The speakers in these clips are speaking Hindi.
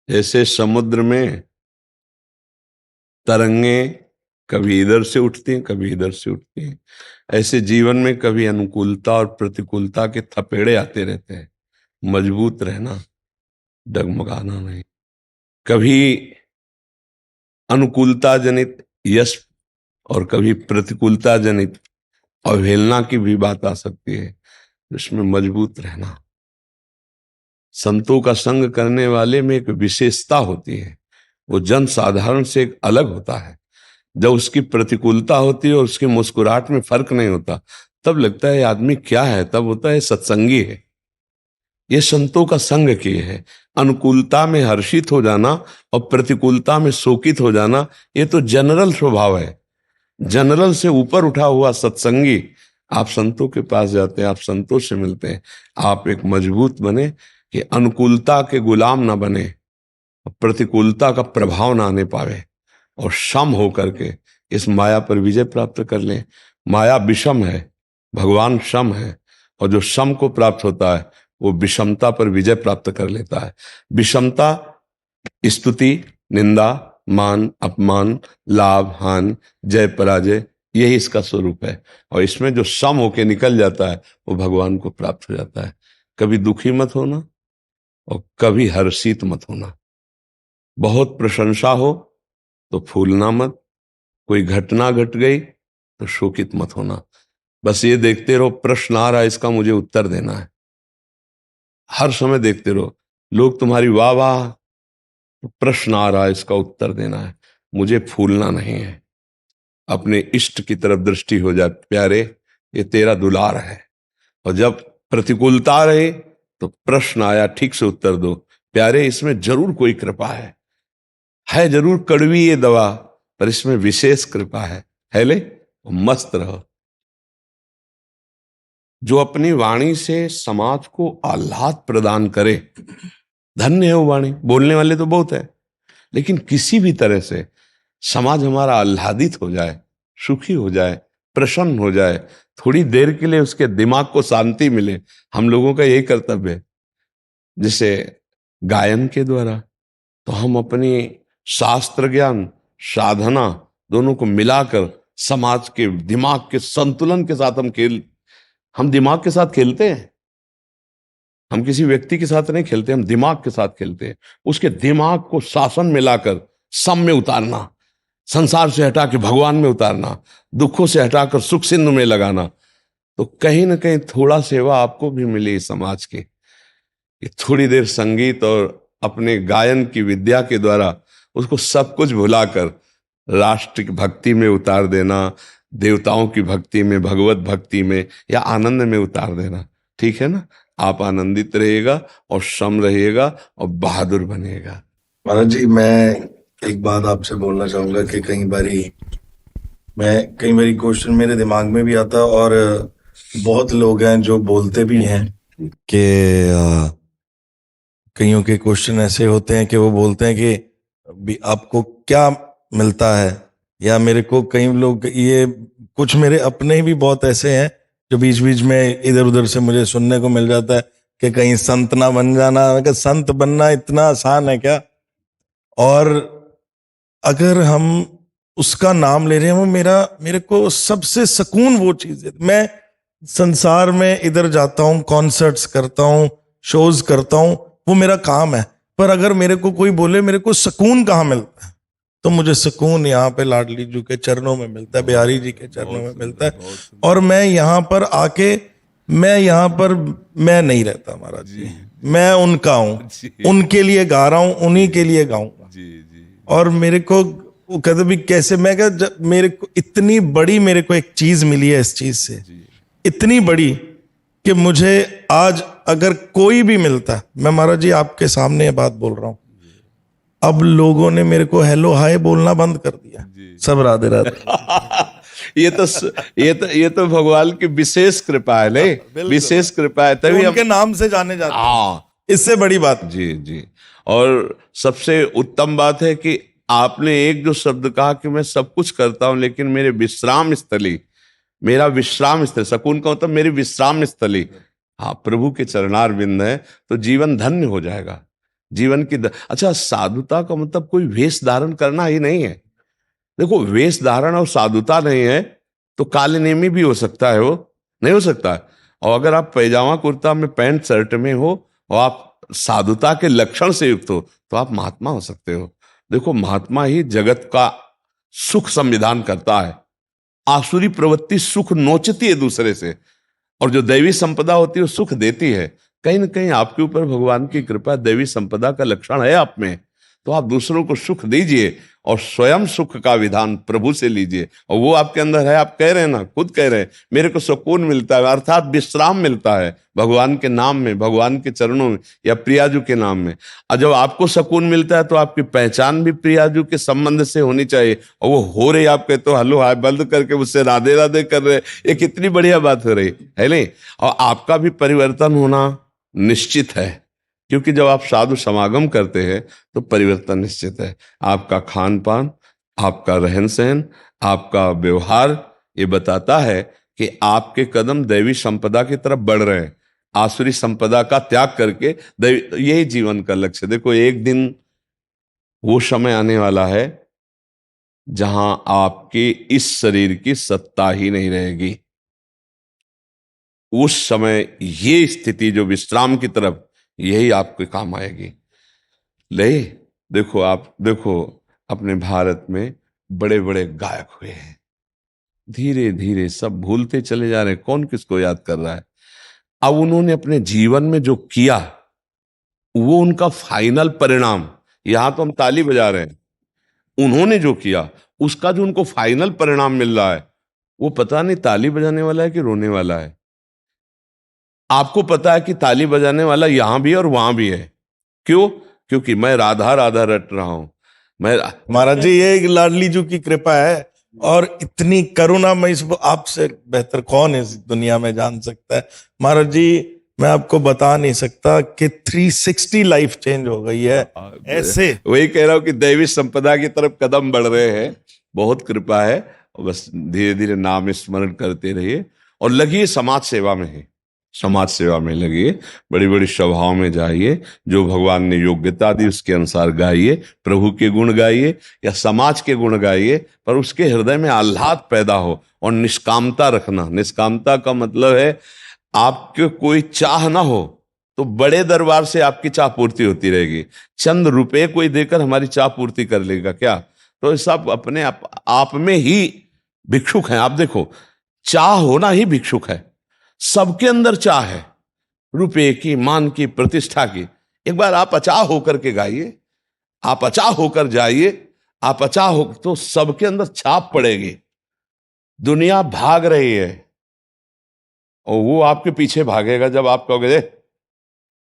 जैसे समुद्र में तरंगे कभी इधर से उठती हैं, कभी इधर से उठती हैं, ऐसे जीवन में कभी अनुकूलता और प्रतिकूलता के थपेड़े आते रहते हैं। मजबूत रहना, डगमगाना नहीं। कभी अनुकूलता जनित यश और कभी प्रतिकूलता जनित अवहेलना की भी बात आ सकती है, इसमें मजबूत रहना। संतों का संग करने वाले में एक विशेषता होती है, वो जन साधारण से एक अलग होता है। जब उसकी प्रतिकूलता होती है और उसकी मुस्कुराहट में फर्क नहीं होता, तब लगता है ये आदमी क्या है, तब होता है सत्संगी है। ये संतों का संग किए है। अनुकूलता में हर्षित हो जाना और प्रतिकूलता में शोकित हो जाना, ये तो जनरल स्वभाव है। जनरल से ऊपर उठा हुआ सत्संगी, आप संतों के पास जाते हैं, आप संतों से मिलते हैं, आप एक मजबूत बने कि अनुकूलता के गुलाम ना बने, प्रतिकूलता का प्रभाव ना आने पावे, और सम होकर के इस माया पर विजय प्राप्त कर लें। माया विषम है, भगवान सम है, और जो सम को प्राप्त होता है वो विषमता पर विजय प्राप्त कर लेता है। विषमता स्तुति, निंदा, मान, अपमान, लाभ, हानि, जय, पराजय, यही इसका स्वरूप है। और इसमें जो सम होके निकल जाता है वो भगवान को प्राप्त हो जाता है। कभी दुखी मत होना और कभी हर्षित मत होना। बहुत प्रशंसा हो तो फूलना मत, कोई घटना घट गई तो शोकित मत होना। बस ये देखते रहो, प्रश्न आ रहा है, इसका मुझे उत्तर देना है। हर समय देखते रहो, लोग तुम्हारी वाह वाह, तो प्रश्न आ रहा है, इसका उत्तर देना है। मुझे फूलना नहीं है। अपने इष्ट की तरफ दृष्टि हो जाए, प्यारे ये तेरा दुलार है। और जब प्रतिकूलता रहे तो प्रश्न आया, ठीक से उत्तर दो, प्यारे इसमें जरूर कोई कृपा है जरूर कड़वी ये दवा, पर इसमें विशेष कृपा है ले, मस्त रहो। जो अपनी वाणी से समाज को आह्लाद प्रदान करे, धन्य है वो वाणी। बोलने वाले तो बहुत है, लेकिन किसी भी तरह से समाज हमारा आह्लादित हो जाए, सुखी हो जाए, प्रसन्न हो जाए, थोड़ी देर के लिए उसके दिमाग को शांति मिले, हम लोगों का यही कर्तव्य है। जैसे गायन के द्वारा तो हम अपनी शास्त्र ज्ञान, साधना दोनों को मिलाकर समाज के दिमाग के संतुलन के साथ हम दिमाग के साथ खेलते हैं। हम किसी व्यक्ति के साथ नहीं खेलते, हम दिमाग के साथ खेलते हैं। उसके दिमाग को शासन में लाकर सम में उतारना, संसार से हटा के भगवान में उतारना, दुखों से हटाकर सुख सिंधु में लगाना, तो कहीं ना कहीं थोड़ा सेवा आपको भी मिली समाज की। थोड़ी देर संगीत और अपने गायन की विद्या के द्वारा उसको सब कुछ भुलाकर राष्ट्र की भक्ति में उतार देना, देवताओं की भक्ति में, भगवत भक्ति में या आनंद में उतार देना। ठीक है ना? आप आनंदित रहिएगा और सम रहिएगा और बहादुर बनिएगा। महाराज जी, मैं एक बात आपसे बोलना चाहूंगा कि कई बारी क्वेश्चन मेरे दिमाग में भी आता, और बहुत लोग हैं जो बोलते भी हैं कि कईयों के क्वेश्चन ऐसे होते हैं कि वो बोलते हैं कि भी आपको क्या मिलता है, या मेरे को कई लोग, ये कुछ मेरे अपने भी बहुत ऐसे हैं जो बीच बीच में इधर उधर से मुझे सुनने को मिल जाता है कि कहीं संत ना बन जाना। कि संत बनना इतना आसान है क्या? और अगर हम उसका नाम ले रहे हैं, वो मेरे को सबसे सुकून वो चीज है। मैं संसार में इधर जाता हूँ, कॉन्सर्ट्स करता हूँ, शोज करता हूँ, वो मेरा काम है, पर अगर मेरे को कोई बोले मेरे को सुकून कहाँ मिलता है, तो मुझे सुकून यहाँ पे लाडली जी के चरणों में मिलता है, बिहारी जी के चरणों में मिलता है। और मैं यहाँ पर आके, मैं नहीं रहता महाराज जी, मैं उनका हूँ, उनके लिए गा रहा हूँ, उन्हीं के लिए गाऊंगा। और मेरे को वो कहते भी कैसे, मैं क्या, मेरे को इतनी बड़ी, मेरे को एक चीज मिली है इस चीज से, इतनी बड़ी कि मुझे आज अगर कोई भी मिलता, मैं महाराज जी आपके सामने ये बात बोल रहा हूं, अब लोगों ने मेरे को हेलो हाय बोलना बंद कर दिया, सब राधे राधे। ये तो भगवान की विशेष कृपा है, ले विशेष कृपा है, तभी उनके नाम से जाने जाते हैं। इससे बड़ी बात। जी जी। और सबसे उत्तम बात है कि आपने एक जो शब्द कहा कि मैं सब कुछ करता हूं, लेकिन मेरे विश्राम स्थली, मेरा विश्राम स्थल, सकून का मतलब मेरी विश्राम स्थली हाँ प्रभु के चरणार बिंद है, तो जीवन धन्य हो जाएगा। जीवन की अच्छा, साधुता का मतलब कोई वेश धारण करना ही नहीं है। देखो, वेश धारण और साधुता नहीं है तो काले नेमी भी हो सकता है, वो नहीं हो सकता है। और अगर आप पैजामा कुर्ता में, पैंट शर्ट में हो और आप साधुता के लक्षण से युक्त हो तो आप महात्मा हो सकते हो। देखो, महात्मा ही जगत का सुख संविधान करता है। आसुरी प्रवृत्ति सुख नोचती है दूसरे से, और जो दैवी संपदा होती है वो सुख देती है। कहीं ना कहीं आपके ऊपर भगवान की कृपा, दैवी संपदा का लक्षण है आप में, तो आप दूसरों को सुख दीजिए और स्वयं सुख का विधान प्रभु से लीजिए। और वो आपके अंदर है, आप कह रहे हैं ना, खुद कह रहे हैं, मेरे को सुकून मिलता है, अर्थात विश्राम मिलता है भगवान के नाम में, भगवान के चरणों में, या प्रियाजू के नाम में। और जब आपको सुकून मिलता है तो आपकी पहचान भी प्रियाजू के संबंध से होनी चाहिए। और वो हो रही, आप कहते हो हलो हाय बंद करके मुझसे राधे राधे कर रहे, ये कितनी बढ़िया बात हो रही है नहीं। और आपका भी परिवर्तन होना निश्चित है, क्योंकि जब आप साधु समागम करते हैं तो परिवर्तन निश्चित है। आपका खान पान, आपका रहन सहन, आपका व्यवहार ये बताता है कि आपके कदम दैवी संपदा की तरफ बढ़ रहे हैं। आसुरी संपदा का त्याग करके यही जीवन का लक्ष्य। देखो, एक दिन वो समय आने वाला है जहां आपके इस शरीर की सत्ता ही नहीं रहेगी। उस समय ये स्थिति जो विश्राम की तरफ, यही आपके काम आएगी। ले, देखो, आप देखो, अपने भारत में बड़े बड़े गायक हुए हैं, धीरे धीरे सब भूलते चले जा रहे हैं, कौन किसको याद कर रहा है। अब उन्होंने अपने जीवन में जो किया वो उनका फाइनल परिणाम, यहां तो हम ताली बजा रहे हैं, उन्होंने जो किया उसका जो उनको फाइनल परिणाम मिल रहा है, वो पता नहीं ताली बजाने वाला है कि रोने वाला है। आपको पता है कि ताली बजाने वाला यहां भी है और वहां भी है। क्यों? क्योंकि मैं राधा राधा रट रहा हूं। मैं महाराज जी, ये एक लाडली जी की कृपा है, और इतनी करुणा मैं इस आपसे बेहतर कौन इस दुनिया में जान सकता है। महाराज जी, मैं आपको बता नहीं सकता कि 360 लाइफ चेंज हो गई है ऐसे। वही कह रहा हूं कि दैवी संपदा की तरफ कदम बढ़ रहे हैं, बहुत कृपा है। और बस धीरे धीरे नाम स्मरण करते रहिए और लगिए समाज सेवा में ही, समाज सेवा में लगिए, बड़ी बड़ी सभाओं में जाइए, जो भगवान ने योग्यता दी उसके अनुसार गाइए, प्रभु के गुण गाइए या समाज के गुण गाइए, पर उसके हृदय में आह्लाद पैदा हो और निष्कामता रखना। निष्कामता का मतलब है आपके कोई चाह ना हो तो बड़े दरबार से आपकी चाह पूर्ति होती रहेगी। चंद रुपए कोई देकर हमारी चाह पूर्ति कर लेगा क्या? तो सब अपने आप में ही भिक्षुक हैं। आप देखो, चाह होना ही भिक्षुक है। सबके अंदर चाह है, रुपए की, मान की, प्रतिष्ठा की। एक बार आप अचाह होकर के गाइए, आप अचाह होकर जाइए, आप अचाह हो तो सबके अंदर छाप पड़ेगी। दुनिया भाग रही है और वो आपके पीछे भागेगा। जब आप कहोगे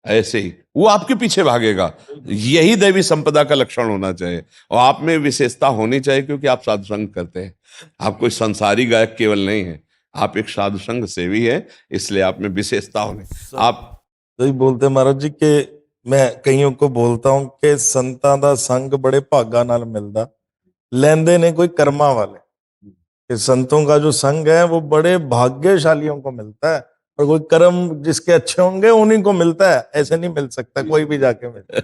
ऐसे ही, वो आपके पीछे भागेगा। यही दैवी संपदा का लक्षण होना चाहिए और आप में विशेषता होनी चाहिए, क्योंकि आप साधु संग करते हैं। आप कोई संसारी गायक केवल नहीं है, आप एक साधु संग सेवी है, इसलिए आप में विशेषता होनी। आप सही बोलते महाराज जी के, मैं कईयों को बोलता हूं कि संतां दा संग बड़े भागा नाल मिलदा, लेंदे ने कोई कर्मा वाले। कि संतों का जो संग है वो बड़े भाग्यशालियों को मिलता है, और कोई कर्म जिसके अच्छे होंगे उन्हीं को मिलता है, ऐसे नहीं मिल सकता कोई भी जाके मिले।